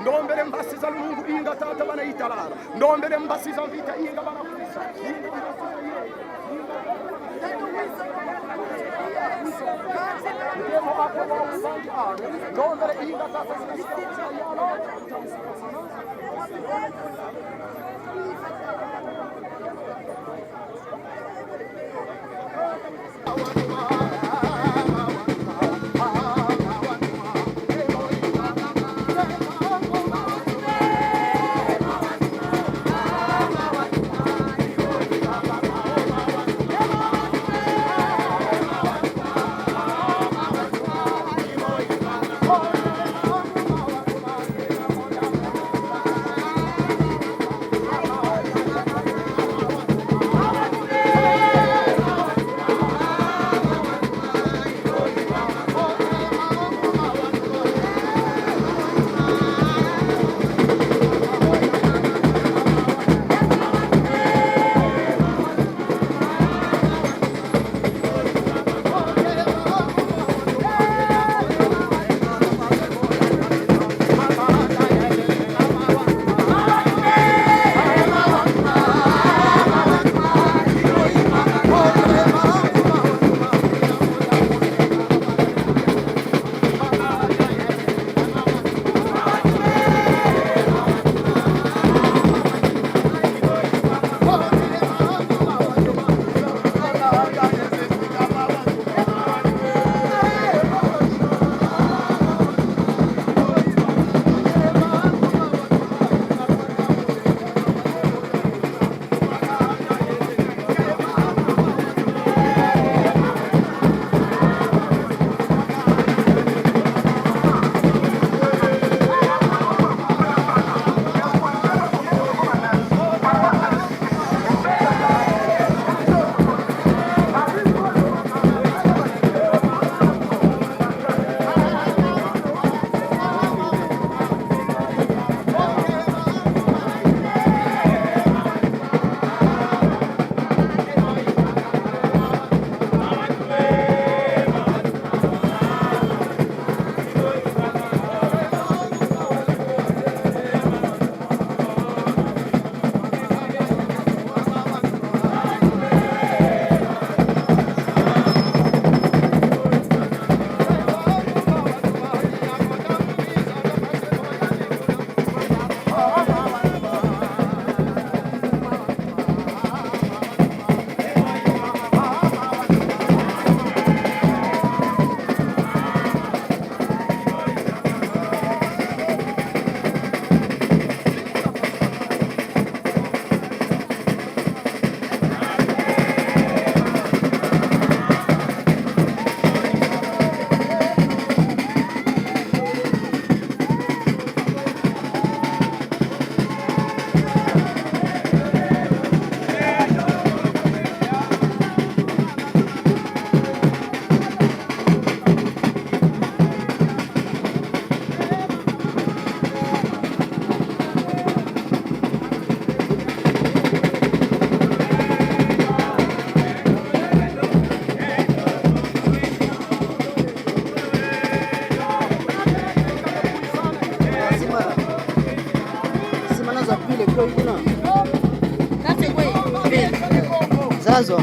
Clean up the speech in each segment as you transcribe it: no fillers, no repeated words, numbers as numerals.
Ndombele mbasiza Mungu inga tata bana italala. Ndombele mbasiza vita inga bana kusa. Ndombele inga tata Zazo.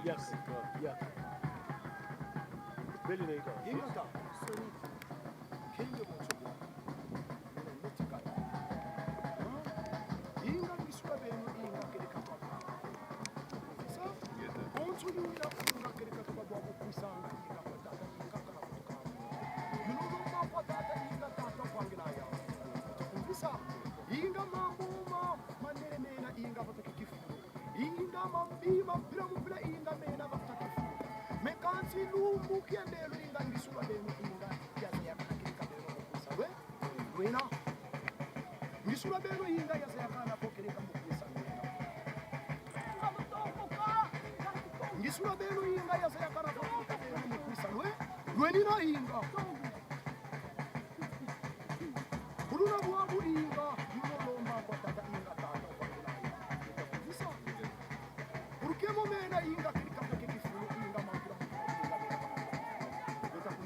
Yes. Yeah. Belly later. Ingata. Kenge mochobwa. Mutika. Inga biswa benu inga keleka papa. Sa? Boncho yuya inga keleka papa bwa kusanga inga patata inga kana kutoka. Yuno ma patata inga tata kwangina ya. Sa? Inga mambuma manene mena inga pataki kifu. Inga mambima bila mubila inga mena pataki kifu. Mekansi lumbu kiendelo inga ngisula benu inga yaza yakakirika benu kusa we. Wena. Ngisula benu inga yaza yakana pokeleka mukusa wena. Ngisula benu inga yaza yakana pokeleka benu mukusa we. Wenina inga. Kuruna buabu inga yuno lomba kwa tata inga tata kwa ngilaya. Visa. Urkemo mena inga kirika pokeleka inga mambira inga mena.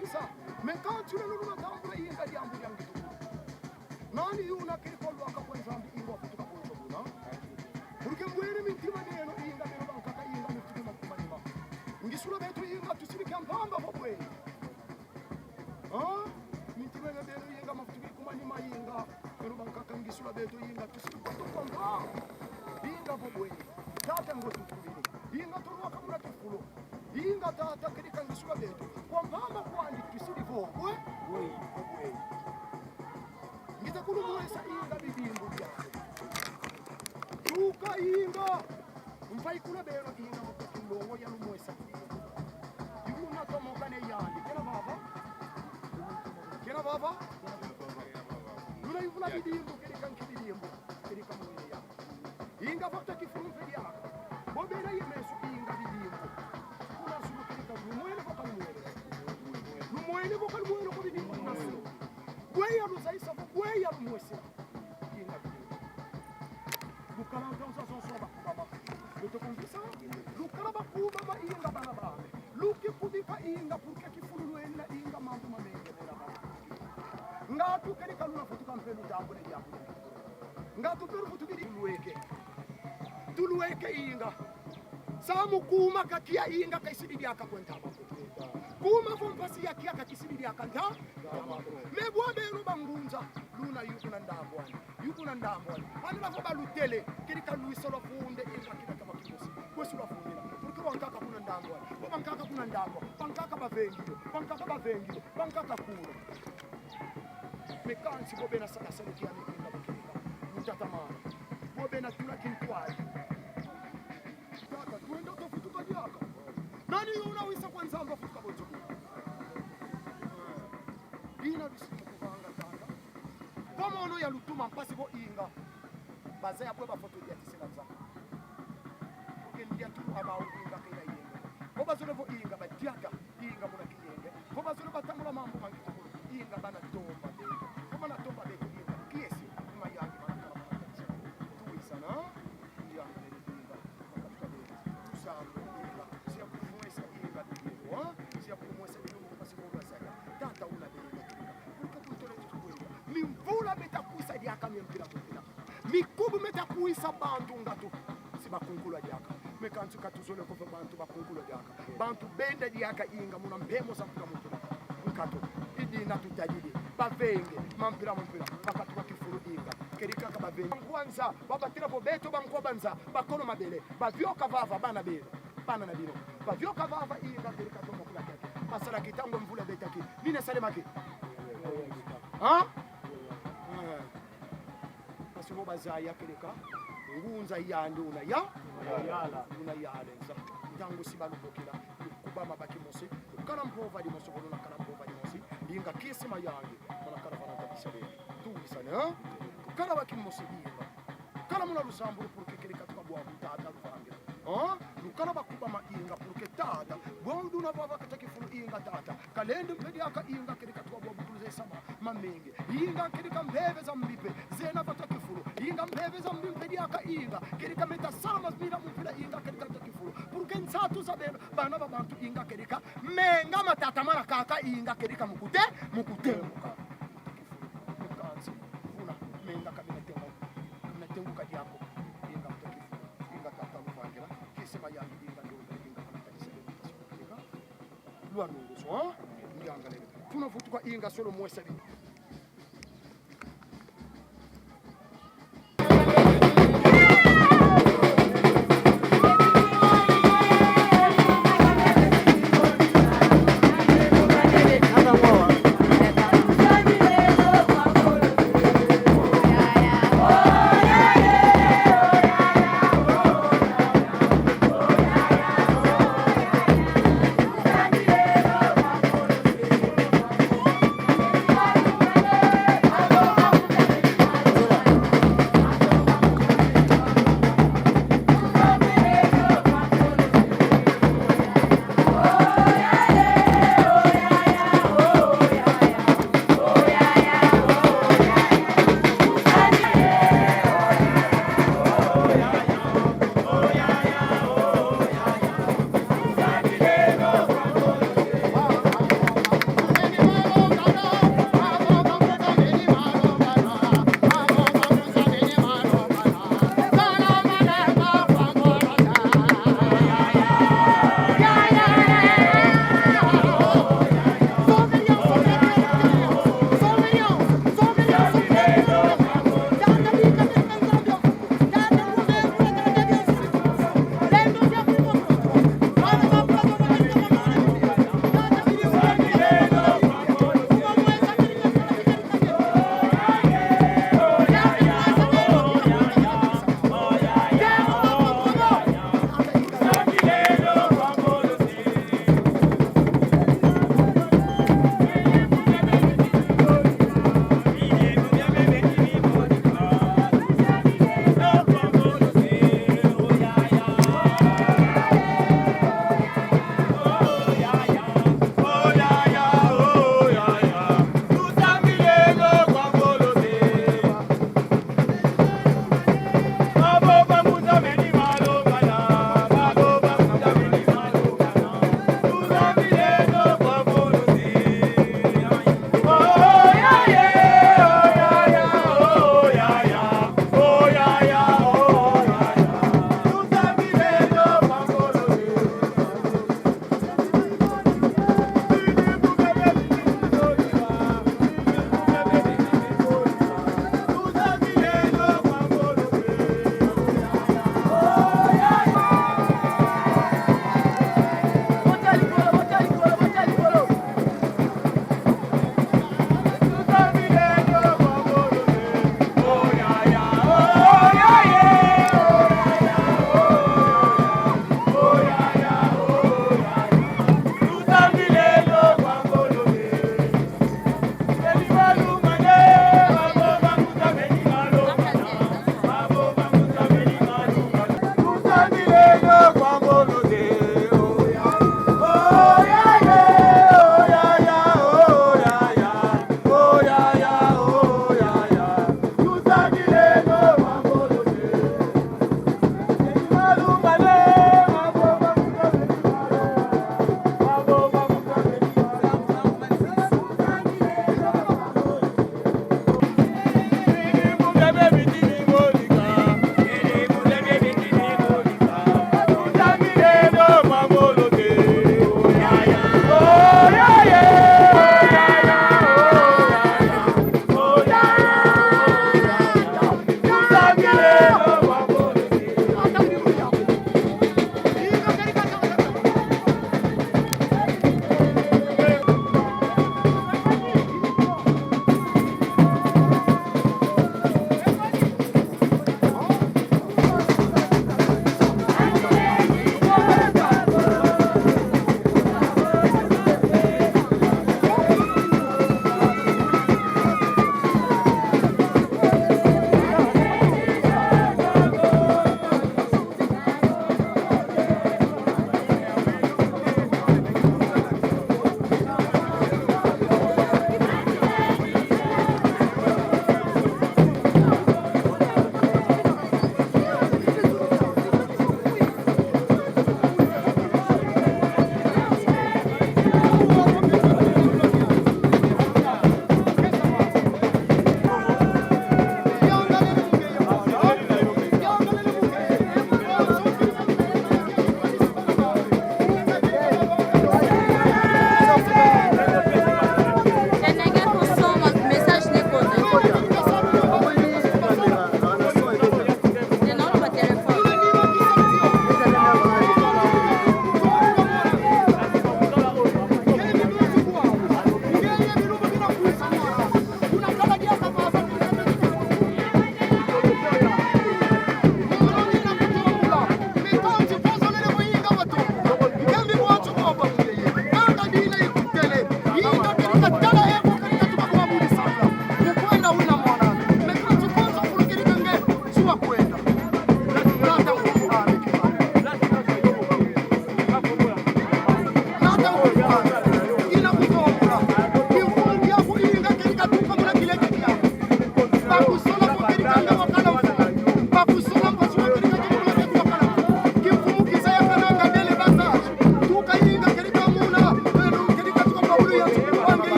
Visa. Mekansi lulu tambula inga jambu yangu. Nani yuna kirikolo akakwenza inga kutoka kwenza buna. Urke mwere mintima neno inga meno bankaka inga mitima kumanima. Ngisula betu inga tusirike mpamba popwe. Mintima neno inga mafutuki kumanima inga meno bankaka ngisula betu inga tusirike mpamba. Inga popwe. Tata ngotu kubini. Inga turuwa kamura tufulo. Inga tata kirika ngisula betu. Kwa mpamba kwandi tusirike popwe. Popwe. Ngita kulumuwesa inga bibimbu byako. Tuka inga. Mfai kula bero inga mukakilongo ya lumuwesa bibimbu. Yuna tomoka ne yandi. Kena baba? Kena baba? Yuna yufuna bibimbu kerika nkibibimbu. Kerika mwene ya. Inga fakta kifurumfe yako. Bobera yemesu inga bibimbu. Kuna sulu kerika mwene Bweni bokal mwelo ko bidi nasilo. Bweni alu zaisa bweni alu mwesila. Inga bidi. Lukala dansa sonsoba baba. Beto konfisa. Lukala bakuba ba inga bana bana. Luki kudika inga porque kifulu ela inga mambo mamenge bela baba. Ngatu kali kaluna futuka mpelu jambo ne jambo. Ngatu peru futuki luweke. Tuluweke inga. Samu kuma kakia inga kaisidi yaka kwenta baba. Kuma fompasi ya kia kakisidi ya kanta. Mebwa bero bangunza. Luna yuko na ndabwani. Yuko na ndabwani. Ani la foba lutele. Kirika luisolo funde inga kina kama kikosi. Kwesu la fundela. Porque wankaka kuna ndabwani. Wankaka kuna ndabwa. Wankaka bavengile. Wankaka bavengile. Wankaka kuna. Mekansi bobe na sana sana kia mikinga bakirika. Mutatamana. Bobe na tuna kintuaji. Kaka tuenda tofutuka jaka. Nani unawisa kwa nzamba futuka bojo? Ina bisiku kuvanga tanga. Kama ono ya lutuma mpasi bo inga. Baza ya bweba foto ya tisela zaka. Kendia tu ama inga kila yenga. Koba zole bo inga batiaka inga muna kiyenge. Koba zole batamula mambo mangito ko inga bana tomba de. Koma na tomba de inga kiesi ma yangi bana kala bana tisela. Tu isana ndia ngene inga makatuka de. Tusambo inga sia kumwesa inga de. Sia kumwesa de ngo pasi bo saka. Tata una de. Mvula metakuisa diaka mpira kupira. Mikubu metakuisa bantu ngatu. Siba kunkula diaka. Mekantu katuzole ko bantu bakunkula diaka. Bantu bende diaka inga muna mpemo za mpira mpira. Nkato idi na tutajidi. Bavenge mampira mpira. Bakatu bakifuru inga. Kerika ka bavenge. Kwanza babatira bobeto bankobanza bakono mabele. Bavyoka vava bana bele. Bana na bino. Bavyoka vava inga kerika tomo kula yake. Masala kitango mvula betaki. Nine salemaki. Ha? Pasibo bazaya keleka ngunza yandi una ya una yalenza ndango sibalubokela kuba mabaki mosi kala mpova di moso bona kala mpova di mosi inga kisi mayangi bona kala bana tabisale tu bisana kala baki mosi inga kala muna lusamburu porque keleka tukabwa mutata ruvangira lukala bakuba ma inga porque tata bondu na baba katakifulu inga tata kalende mpedi aka inga keleka tukabwa butuze sama mamenge inga keleka mbeve za mbipe zena batakifulu inga mbeve za mbipe diaka inga keleka meta sama mira mpila inga keleka takifulu porque nsatu zabeno bana babantu inga keleka menga matata mara kaka inga keleka mukute muka mukansi funa menga kabina tengo kadiako inga takifulu inga tata luvangira kisema ya inga ndo inga kama lua nungu so nganga lele tunavutuka inga solo mwesa bi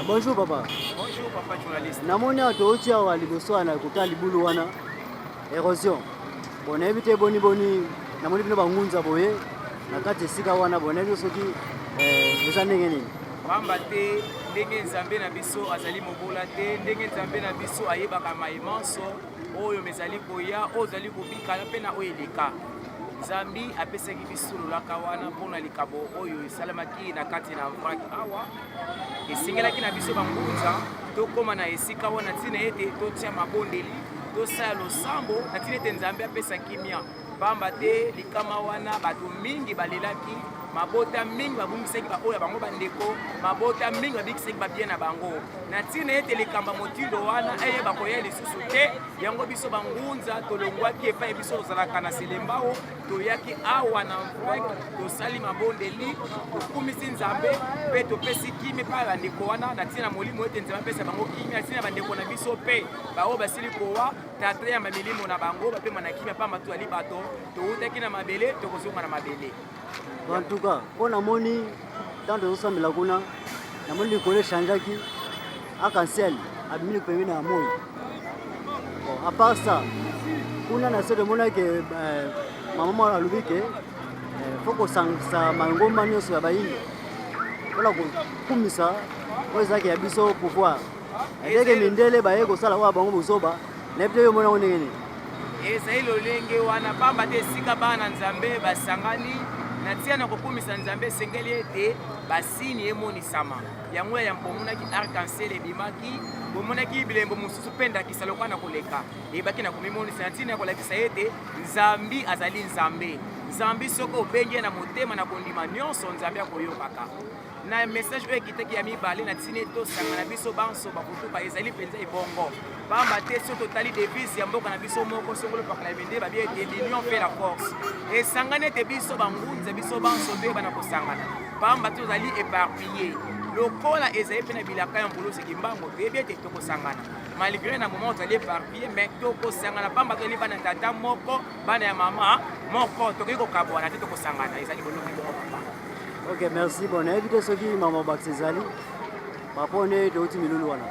Bonjour papa. Bonjour papa journaliste. Namoni atouti awa liboso na kota libulu wana érosion. Bon éviter boni namoni bino bangunza boye na kati esika wana bon ebi soki eza ndenge nini. Pamba te ndenge nzambe na biso azali mobola te, ndenge nzambe na biso ayebaka maimanso oyo mezali koya ozali kobikala mpe na oyo eleka. Nzambi apesaki biso lolaka wana mpona likabo oyo esalamaki na kati na mvaki awa esingelaki na biso bangunza tokóma na esika wana ntina ete totia mabondeli tosala losambo na ntina ete nzambe apesa kimia. Pamba te likama wana bato mingi balelaki, mabota mingi babungisaki oyo bango bandeko, mabota mingi babikisaki babie na bango. Na ntina ete likamba motindo wana eyeba koya lisusu te, yango biso bangunza tolongwaki epai biso tozalaka na selembao, toyaki awa na mvwaki, tosali mabondeli, tokumisi nzambe, mpe topesi kimi pa bandeko wana, na ntina molimo ete nzambe apesa bango kimi, na ntina bandeko na biso pe, bao basili kowa, tatre ya mamilimo na bango, bapema na kimi, pamba tu ali bato, toutaki na mabele, tokozonga na mabele. En tout cas, on a moni dans le sambela kuna, na moni likole chanjaki arc-en-ciel, abimili pembe na moi. Bon, à part ça, kuna na sede mona ke maman alobi ke faut ko sangisa mangomba nyonso ya bayini. Ola ko kumisa ko ezaki ya biso pouvoir. Ndenge mindele baye ko sala wa bango buzoba, lebte yo mona ndenge ni. Ezali lolenge wana pamba te esika bana nzambe basangani na tia na kokumisa nzambe esengeli ete basini emonisama. Yango ya mpomonaki arc-en-ciel ebimaki, bomonaki bilembo mosusu mpe ndakisa lokwa na koleka ebaki na komimonisa na ntina ya kolakisa ete nzambi azali nzambe. Nzambi soki obengi na motema na kondima nyonso nzambe akoyokaka. Na message oyo ekitaki ya mibale na ntina tosanga na biso banso bakutuka ezali mpenza ebongo. Pamba te so totali devise ya mboka na biso moko songolo pakala bende babie ete l'union fait la force. Esangani ete biso bangunza biso banso nde bana kosangana. Pamba te tozali éparpillé. Lokola ezali mpe na bilaka ya mvuluzi kimbangu toyebi ete tokosangana. Malgré na moment tozali éparpillé mais tokosangana pamba tozali bana tata moko bana ya mama moko tokoki kokabwana te tokosangana ezali bolongi bongo papa. Ok, merci. Bon, évitez ce qui m'a bakisezali. Papa ne touti milulu wana.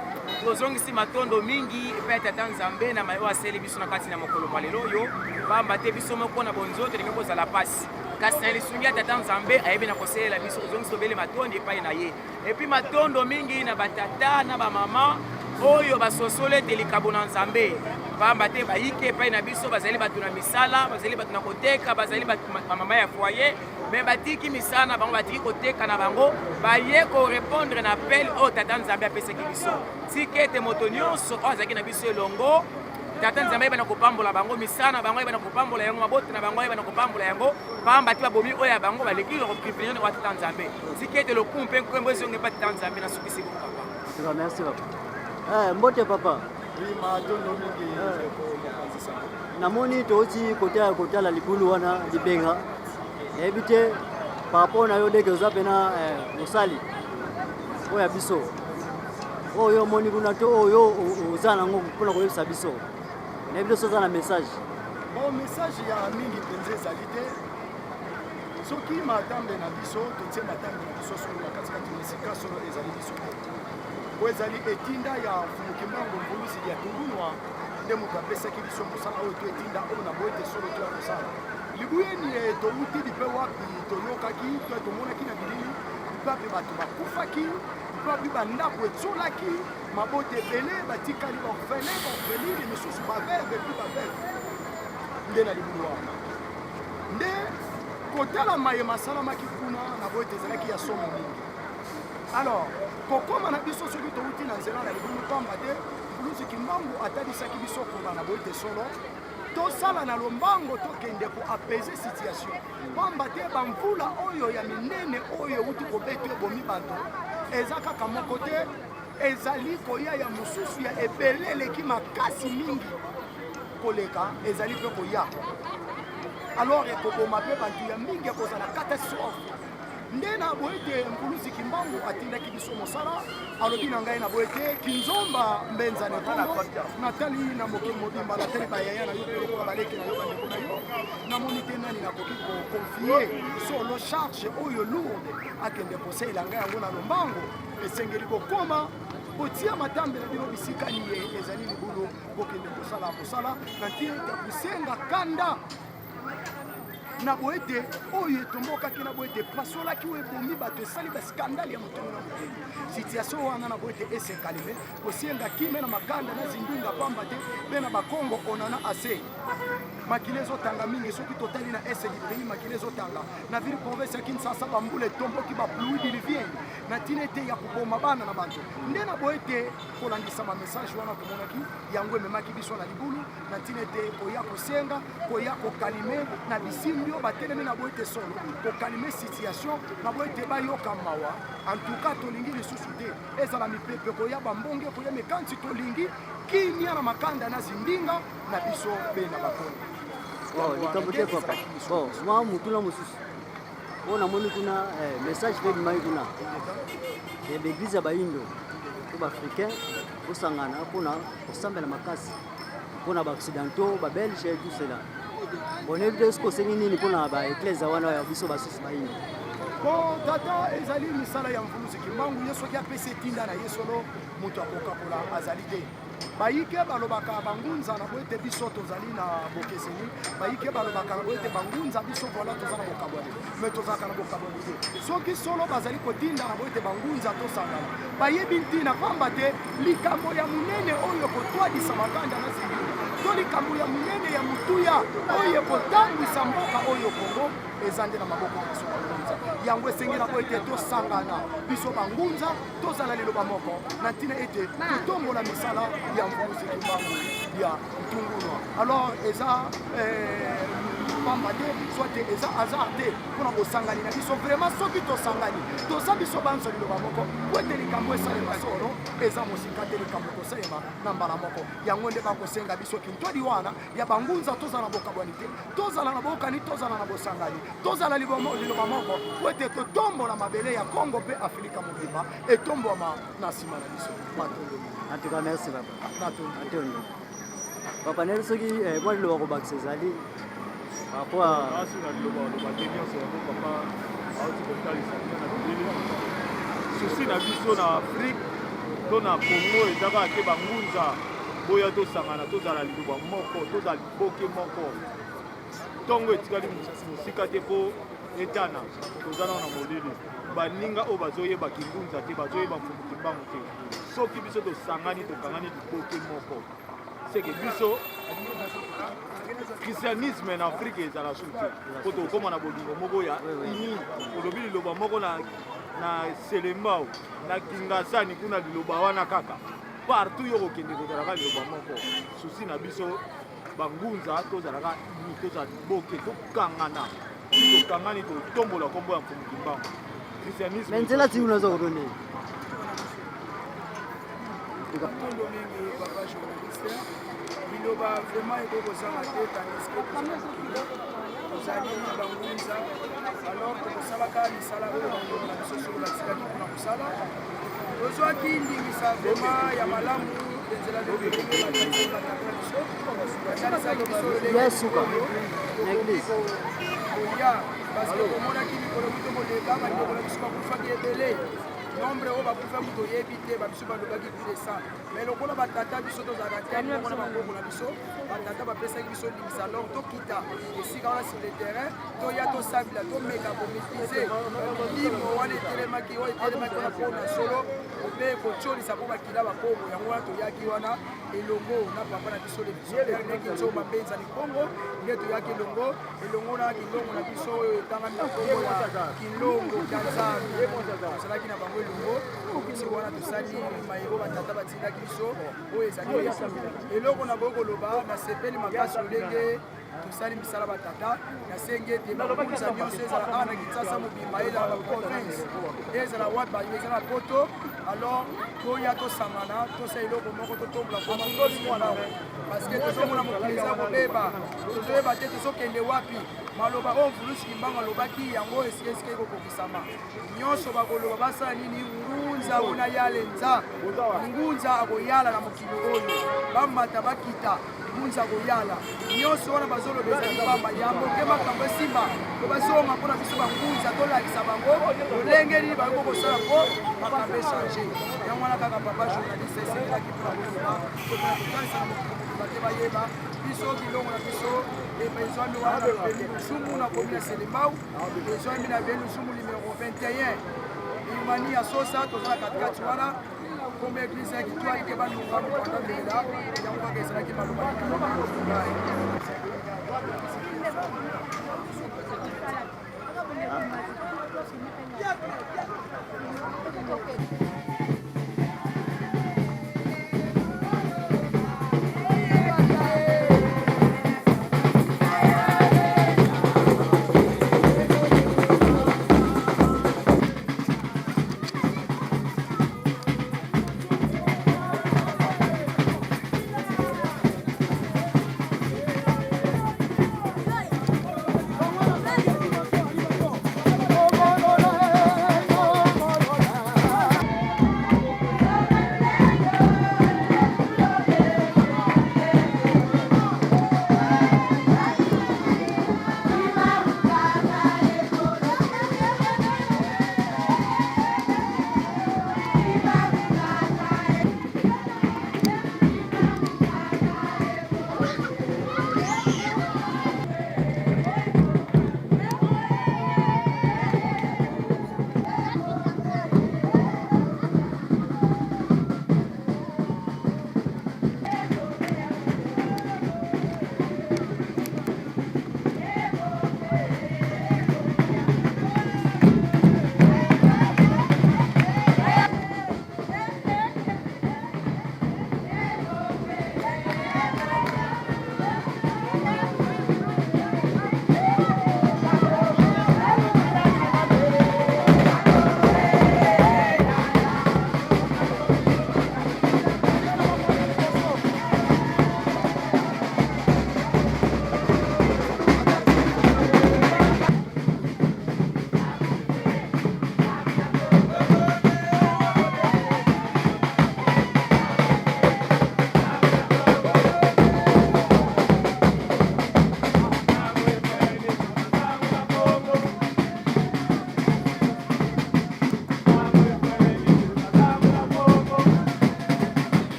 Tozongisi matondo mingi epai tata nzambe na mayo aseli biso na kati na mokolo malelo oyo pamba te biso moko na bonzoto ndenge kozala pasi kasi na lisungi ya tata nzambe ayebi na koselela biso tozongisi tobele matondo epai na ye epi matondo mingi na batata na bamama oyo basosolo ete likabo na nzambe pamba te bayike epai na biso bazali bato na misala bazali bato na koteka bazali bamama ya foyer mais batiki misala na bango batiki koteka na bango baye korépondre na appel oyo tata nzambe apesaki biso tike ete moto nyonso oyo azalaki na biso elongo tata nzambe ayeba na kopambola bango misala na bango ayeba na kopambola yango mabota na bango ayeba na kopambola yango pamba te babomi oyo ya bango baleki koprivilege kwa tata nzambe tike ete lokumu mpe nkombo ezonge epa tata nzambe na sukisi bongo papa. Merci papa. Mbote papa. Namoni touti kota la libulu wana libenga. Ebite par rapport na yo deke ozapena osali oya biso oyo moni kuna to oyo ozana ngo mpona koyebisa biso na ebite soza na message bon message ya mingi penze ezali te soki matambe na biso totie matambe na biso solo na katikati na esika solo ezali biso te oyo ezali etinda ya mfumu kimbangu mvuluzi ya tungulwa nde moto apesaki biso mosala oyo to etinda oyo na boyete solo to ya kosala libuyeni touti lipe wapi toyokaki to tomonaki na bilili lipapi bato bakufaki lipapi bandako etsolaki mabota ebele batikali baorphelin misusu baveve epi baveve nde na libulu wana nde kotala mayema asalamaki kuna na boyete ezalaki ya somo mingi alors kokoma na biso soki touti na nzela na libulu pamba te mvuluzi kimbangu atalisaki biso koba na boyete solo tosala na lombango tokende koapese situation pamba te bamvula oyo ya minene oyo euti kobeta ebomi bato eza kaka moko te ezali koya ya mosusu ya ebele eleki makasi mingi koleka ezali mpe koya alors ekoboma mpe bato ya mingi ekozala catastrophe ndena boete mvuluzi kimbangu atindaki biso mosala alobi na ngai na boete kinzomba mbenza ne kongo natali na mokili mobimba natali bayaya na yo pe lokola baleki na yo bandeko na yo namoni te nani nakoki koconfie solo charge oyo lourde akende kosala ngai yango na lombango esengeli kokoma botia matambe na bino bisikani ye ezali libulu bokende kosala mosala na ntina kosenga kanda na boete oyo etombokaki na boete pasolaki oyo ebomi bato esali baskandale ya motongo na mokili situation wana na boete esekalime kosiengaki me na makanda na zindinga pamba te mpe na bakongo onana ase makili ezotanga mingi soki totali na ese du pays makili ezotanga na ville province ya Kinshasa bambula etomboki bapluie diluvienne na ntina ete ya koboma bana na bato nde na boete kolandisa bamessage wana tomonaki yango ememaki biso na libulu na ntina ete koya kosenga koya kokalime na bisimbi oyo batelemi na boete solo kokalime situation na boete bayoka mawa en tout cas tolingi lisusu te ezala mipepe koya bambonge koya mekansi tolingi kimia na makanda na zindinga na biso be na bakongo. Likambo te papa. Mwa mutuna mosusu. On amoni kuna message pe mai kuna. L'église ya baindo ko africain osangana kuna osambela makasi. Kuna ba occidentaux ba belge tout cela. On est de ce que c'est nini kuna ba église wana ya biso basusu baindo. Bon tata ezali misala ya mvuluzi kimbangu yeso ki apesi tinda na yesolo moto akokakola azali te. Bayike balobaka bangunza na boete biso tozali na bokeseni bayike balobaka na boete bangunza biso vola tozala bokabwani me tozalaka na bokabwani te soki solo bazali kotinda na boete bangunza tosangana bayebi ntina pamba te likambo ya munene oyo kotwadisa makanda na zindinga to likambo ya munene ya mutuya oyo kotambwisa mboka oyo kongo eza nde na maboko biso bangunza yango esengeli na boete tosangana biso bangunza tozala liloba moko na ntina ete totombola misala ya mvuluzi kimbangu ya ntungulwa alors eza pamba te soit eza hasard te mpona kosangani na biso vraiment soki tosangani toza biso banso liloba moko po ete likambo esalema solo eza mosika te likambo kosalema na mbala moko yango nde bakosenga biso kintodi wana ya bangunza tozala na bokabwani te tozala na bokani tozala na bosangani tozala liloba moko po ete totombola mabele ya kongo mpe afrika mobimba etombwama na nsima na biso matondo. En tout cas, merci papa. Papa Nelson qui moi le voir au bac Césali. Par rapport à souci na biso na Afrique to na Congo ezaka ke bangunza boya to sangana to zala liloba moko to zala boke moko tongo etikali musika te po etana to zala na molili baninga o bazoyeba kingunza te bazoyeba mfumu kimbangu te soki biso tosangani tokangani liboke moko seke biso christianisme na Afrique ezala susu te po tokóma na bolingo moko ya ini olobi liloba moko na selembao na kingasani kuna liloba wana kaka partout yo kokende kozalaka liloba moko susi na biso bangunza tozalaka ini tozala liboke tokangana tokangani totombola nkombo ya mfumu kimbangu christianisme nzela ti unaweza kurudi Tondo mingi papa journaliste biloba vraiment ekokosala te tandiske tozali bangunza alors tokosalaka misala oyo bangongo na biso solo latikaki mpona kosala tozwaki ndingisa vraiment ya malamu enzela lobelenge batata biso basalisaki biso koya parceke tomonaki mikolo mito koleka bandeko na biso bakufaki ebele nombre oyo bakufa moto oyebi te babiso balobaki plus de 100 mais lokola batata biso tozalaka te moko na bangongo na biso batata bapesaki biso ndimisa alors tokita esika wana sur le terrain toya tosambela tomeka komaîtrise milimo wana etelemaki oyo etelemaki wana mpona solo mpe kotyolisa mpo bakila bakongo yango wana toyaki wana elongo na papa na biso levisionnaire ndenge nzomba mbenza ni kongo nde toyaki elongo na kilongo na biso oyo etangami na kongo ya kilongo kanzambe tozalaki na bango elongo okisi wana tosali mayebo batata batindaki biso oyo ezali eloko na boyo koloba nasepeli makasi lolenge tosali misala batata nasengi ete bakunza nyonso ezala awa na kinshasa mobimba ezala baprovince ezala wapi eza na poto alors toya tosangana tosala eloko moko totombola koma parce que tozomona mokili eza kobeba tozoyeba te tozokende wapi maloba oyo mvuluzi kimbangu alobaki yango esike kokokisama nyonso bakoloba basala nini ngunza una yale nza ngunza akoyala na mokili oyo bamata bakita ngunza akoyala nyonso wana bazoloba ezali pamba ya moke makambo esimba po bazonga mpona biso bangunza tolakisa bango lolenge nini bayoki kosala mpo makambo echange yango wana kaka papa journaliste esengelaki mpona koloba mpona kotalisa na mokili bate bayeba biso bilongo na biso ezwami wana na beni lusumu na komi na selembau ezwami na beni lusumu numero 21 imani ya sosa toza na katikati wana kombe eglise ya kitwali ke banunga mokwanda mbela yango kaka ezalaki maloba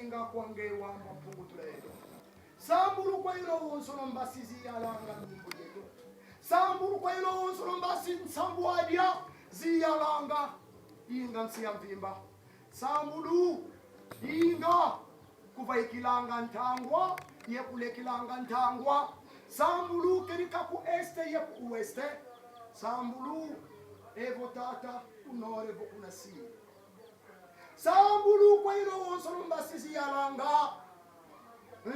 inga kwangewa mpungu tuledo sambulu kwa ilo unsolo mbasizi yalanga nyimbo yetu sambulu kwa ilo unsolo mbasi nsambuadia ziyalanga inga nsiyamvimba sambulu inga kuva ikilanga ntangwa yekulekilanga ntangwa sambulu kerika ku este yeku ueste sambulu evo tata unore vo kunasi sambulu kwa ilo unsolo mbasi ziyalanga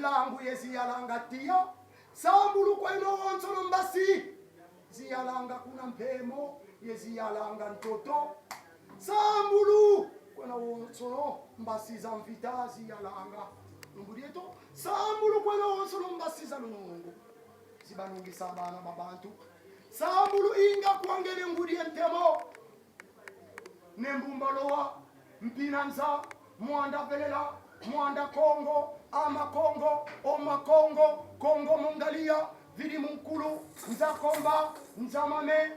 langu yeziyalanga tia sambulu kwa ilo unsolo mbasi ziyalanga kuna mpemo yeziyalanga ntoto sambulu kuna unsolo mbasi za mvita ziyalanga numbudieto sambulu kuna unsolo mbasi za lunungu zibanungisa abana babantu sambulu inga kwangele ngudie ntemo nembumbalowa mpinanza mwanda velela mwanda kongo amakongo omakongo kongo mungalia vili munkulu nzakomba nzamame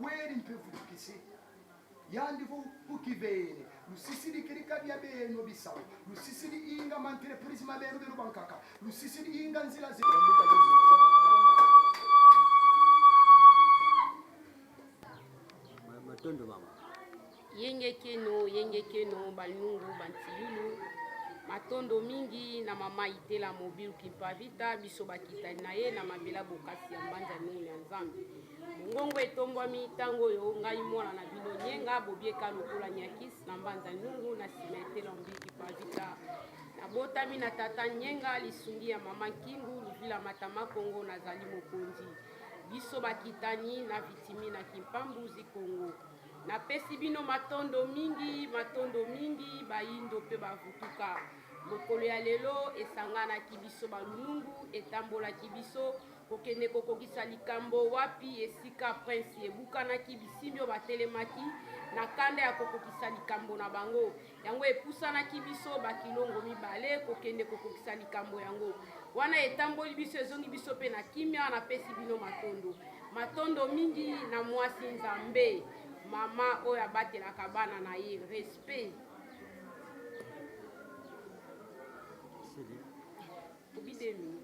weri mpevu tukisi yandivu ukivene lusisiri kirika bya beno bisawo lusisiri inga mantreprise mabeno beno bankaka lusisiri inga nzila ze matondo mama yenge keno balungu bantiyulu matondo mingi na mama itela mobilu kimpavita biso bakitani na ye na mabela bokasi ya mbanja nungu ya nzambe mongongo etombwami ntango oyo ngai mwana na bino nyenga bobieka lokola nyakisi na mbanza nungu na nsima etela mobilu kimpavita nabotami na tata nyenga lisungi ya mama nkingu livila matama kongo nazali mokonzi biso bakitani na vitimi na kimpambuzi kongo napesi bino matondo mingi bayindo mpe bavutuka mokolo ya lelo esanganaki biso balungu etambolaki biso kokende kokokisa likambo wapi esika prince ebukanaki bisimbi oyo batelemaki na kanda ya kokokisa likambo na bango yango epusanaki biso bakilongo mibale kokende kokokisa likambo yango wana etamboli biso ezongi biso mpe na kimia napesi bino matondo mingi na mwasi nzambe mama oyo abatelaka bana na ye respect obidemi